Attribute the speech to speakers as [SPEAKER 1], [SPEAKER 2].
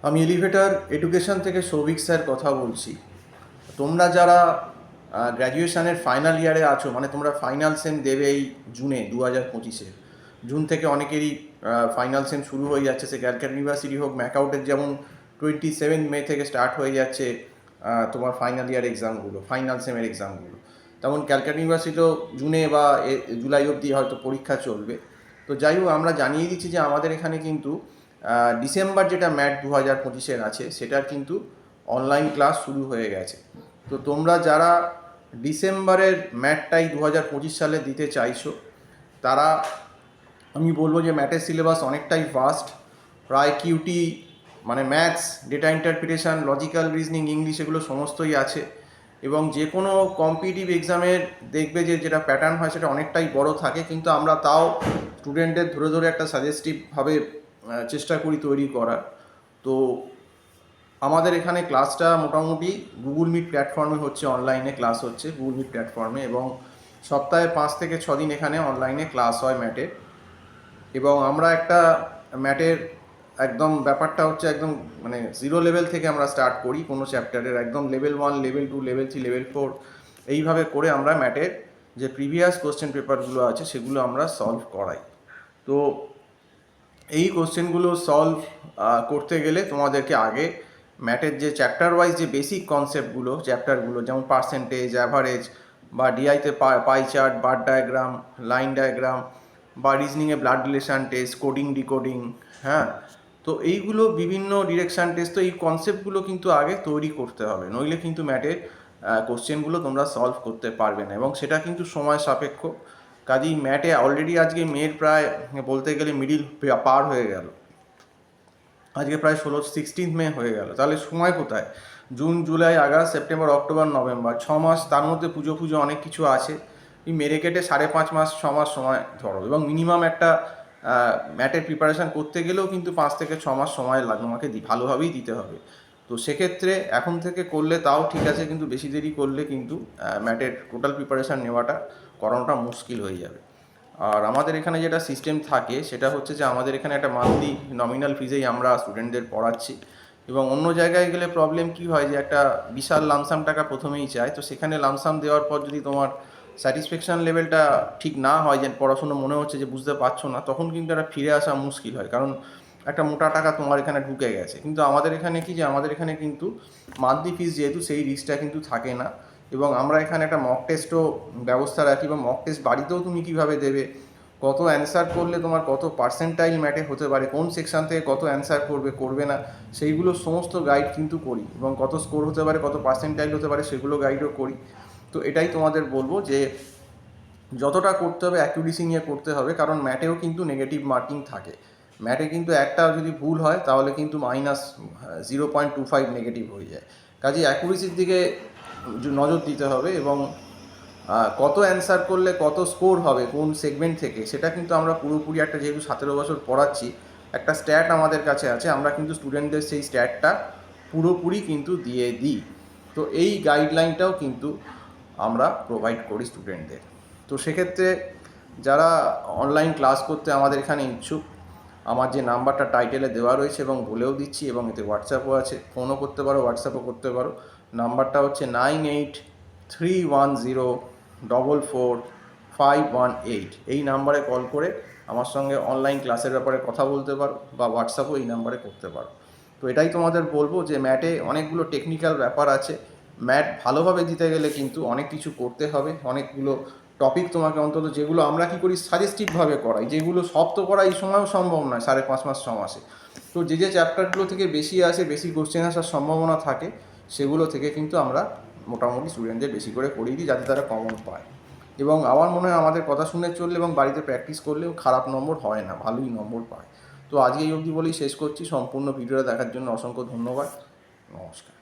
[SPEAKER 1] আমি elevator education থেকে Souvik sir কথা বলছি। তোমরা যারা গ্র্যাজুয়েশনের ফাইনাল ইয়ারে আছো, মানে তোমরা ফাইনাল সেম দেবে এই জুনে 2025-এ। জুন থেকে অনেকেরই ফাইনাল সেম শুরু হয়ে যাচ্ছে, সে ক্যালকাটা ইউনিভার্সিটি হোক, ম্যাকআউটের যেমন 27 মে থেকে স্টার্ট হয়ে যাচ্ছে তোমার ফাইনাল ইয়ার এক্সামগুলো, ফাইনাল সেমের এক্সামগুলো। তেমন ক্যালকাটা ইউনিভার্সিটিও জুনে বা জুলাই অবধি হয়তো পরীক্ষা চলবে। তো যাই হোক, আমরা জানিয়ে দিচ্ছি যে আমাদের এখানে কিন্তু ডিসেম্বর যেটা ম্যাট 2025-এর আছে, সেটার কিন্তু অনলাইন ক্লাস শুরু হয়ে গেছে। তো তোমরা যারা ডিসেম্বরের ম্যাটটাই 2025 সালে দিতে চাইছো, তারা আমি বলবো যে ম্যাথের সিলেবাস অনেকটাই ভাস্ট। প্রায় কিউটি মানে maths, data interpretation, logical reasoning, English, এগুলো সমস্তই আছে। এবং যে কোনো কম্পিটিটিভ এক্সামের দেখবে যে যেটা প্যাটার্ন হয় সেটা অনেকটাই বড় থাকে, কিন্তু আমরা তাও স্টুডেন্টদের ধরে ধরে একটা সাজেস্টিভভাবে চেষ্টা করি তৈরি করার। তো আমাদের এখানে ক্লাসটা মোটামুটি গুগল মিট প্ল্যাটফর্মে হচ্ছে, অনলাইনে ক্লাস হচ্ছে গুগল মিট প্ল্যাটফর্মে, এবং সপ্তাহে 5 থেকে 6 দিন এখানে অনলাইনে ক্লাস হয় ম্যাটের। এবং আমরা একটা ম্যাটের একদম ব্যাপারটা হচ্ছে একদম মানে জিরো লেভেল থেকে আমরা স্টার্ট করি কোনো চ্যাপ্টারের, একদম লেভেল 1, লেভেল 2, লেভেল 3, লেভেল 4, এইভাবে করে আমরা ম্যাটের যে প্রিভিয়াস কোশ্চেন পেপারগুলো আছে সেগুলো আমরা সলভ করাই। তো এই কোশ্চেনগুলো সলভ করতে গেলে তোমাদেরকে আগে ম্যাথের যে চ্যাপ্টার ওয়াইজ যে বেসিক কনসেপ্টগুলো, চ্যাপ্টারগুলো যেমন পার্সেন্টেজ, অ্যাভারেজ, বা ডিআইতে pie chart, bar diagram, line diagram, বা রিজনিংয়ে blood relation test, coding decoding, হ্যাঁ, তো এইগুলো বিভিন্ন ডিরেকশান টেস্ট, তো এই কনসেপ্টগুলো কিন্তু আগে তৈরি করতে হবে, নইলে কিন্তু ম্যাথের কোশ্চেনগুলো তোমরা সলভ করতে পারবে না, এবং সেটা কিন্তু সময় সাপেক্ষ। কাজেই ম্যাটে অলরেডি আজকে মের প্রায় বলতে গেলে মিডিল পার হয়ে গেল, আজকে প্রায় 16 মে হয়ে গেল। তাহলে সময় কোথায়? June, July, August, September, October, November, 6 মাস। তার মধ্যে পুজো অনেক কিছু আছে। এই মেরে কেটে 5.5 মাস, 6 মাস সময় ধরো, এবং মিনিমাম একটা ম্যাটের প্রিপারেশান করতে গেলেও কিন্তু 5 থেকে 6 মাস সময় তোমাকে ভালোভাবেই দিতে হবে। তো সেক্ষেত্রে এখন থেকে করলে তাও ঠিক আছে, কিন্তু বেশি দেরি করলে কিন্তু ম্যাটের টোটাল প্রিপারেশান নেওয়াটা, করানোটা মুশকিল হয়ে যাবে। আর আমাদের এখানে যেটা সিস্টেম থাকে সেটা হচ্ছে যে আমাদের এখানে একটা মান্থলি নমিনাল ফিজেই আমরা স্টুডেন্টদের পড়াচ্ছি। এবং অন্য জায়গায় গেলে প্রবলেম কি হয়, যে একটা বিশাল লামসাম টাকা প্রথমেই চায়, তো সেখানে লামসাম দেওয়ার পর যদি তোমার স্যাটিসফ্যাকশান লেভেলটা ঠিক না হয়, যে পড়াশুনো মনে হচ্ছে যে বুঝতে পারছো না, তখন কিন্তু একটা ফিরে আসা মুশকিল হয়, কারণ একটা মোটা টাকা তোমার এখানে ঢুকে গেছে। কিন্তু আমাদের এখানে কি, যে আমাদের এখানে কিন্তু মান্থলি ফিজ যেহেতু, সেই রিস্কটা কিন্তু থাকে না। এবং আমরা এখানে একটা মক টেস্টও ব্যবস্থা রাখি, বা মক টেস্ট বাড়িতেও তুমি কীভাবে দেবে, কত অ্যান্সার করলে তোমার কত পার্সেন্টাইল ম্যাটে হতে পারে, কোন সেকশান থেকে কত অ্যান্সার করবে না, সেইগুলো সমস্ত গাইড কিন্তু করি, এবং কত স্কোর হতে পারে, কত পার্সেন্টাইল হতে পারে, সেগুলো গাইডও করি। তো এটাই তোমাদের বলবো যে যতটা করতে হবে অ্যাকিউরেসি নিয়ে করতে হবে, কারণ ম্যাটেও কিন্তু নেগেটিভ মার্কিং থাকে। ম্যাটে কিন্তু একটা যদি ভুল হয় তাহলে কিন্তু -0.25 নেগেটিভ হয়ে যায়। কাজেই অ্যাকিউরেসির দিকে নজর দিতে হবে, এবং কত অ্যান্সার করলে কত স্কোর হবে কোন সেগমেন্ট থেকে, সেটা কিন্তু আমরা পুরোপুরি একটা, যেহেতু 17 বছর পড়াচ্ছি, একটা স্ট্যাট আমাদের কাছে আছে, আমরা কিন্তু স্টুডেন্টদের সেই স্ট্যাটটা পুরোপুরি কিন্তু দিয়ে দিই। তো এই গাইডলাইনটাও কিন্তু আমরা প্রোভাইড করি স্টুডেন্টদের। তো সেক্ষেত্রে যারা অনলাইন ক্লাস করতে আমাদের এখানে ইচ্ছুক, আমার যে নাম্বারটা টাইটেলে দেওয়া রয়েছে এবং বলেও দিচ্ছি, এবং এতে হোয়াটসঅ্যাপও আছে, ফোনও করতে পারো, হোয়াটসঅ্যাপও করতে পারো। নাম্বারটা হচ্ছে 9831044518। এই নাম্বারে কল করে আমার সঙ্গে অনলাইন ক্লাসের ব্যাপারে কথা বলতে পারো, বা হোয়াটসঅ্যাপও এই নাম্বারে করতে পারো। তো এটাই তোমাদের বলবো যে ম্যাটে অনেকগুলো টেকনিক্যাল ব্যাপার আছে। ম্যাট ভালোভাবে দিতে গেলে কিন্তু অনেক কিছু করতে হবে, অনেকগুলো টপিক তোমাকে অন্তত, যেগুলো আমরা কী করি সাজেস্টিভভাবে করাই, যেগুলো সব তো করা এই সময়ও সম্ভব নয় 5.5 মাস 6 মাসে। তো যে চ্যাপ্টারগুলো থেকে বেশি আসে, বেশি কোশ্চেন আসার সম্ভাবনা থাকে, সেগুলো থেকে কিন্তু আমরা মোটামুটি স্টুডেন্টদের বেশি করে করিয়ে দিই, যাতে তারা কমন পায়। এবং আমার মনে হয় আমাদের কথা শুনে চললে এবং বাড়িতে প্র্যাকটিস করলেও খারাপ নম্বর হয় না, ভালোই নম্বর পায়। তো আজকে এই অবধি বলেই শেষ করছি। সম্পূর্ণ ভিডিওটা দেখার জন্য অসংখ্য ধন্যবাদ। নমস্কার।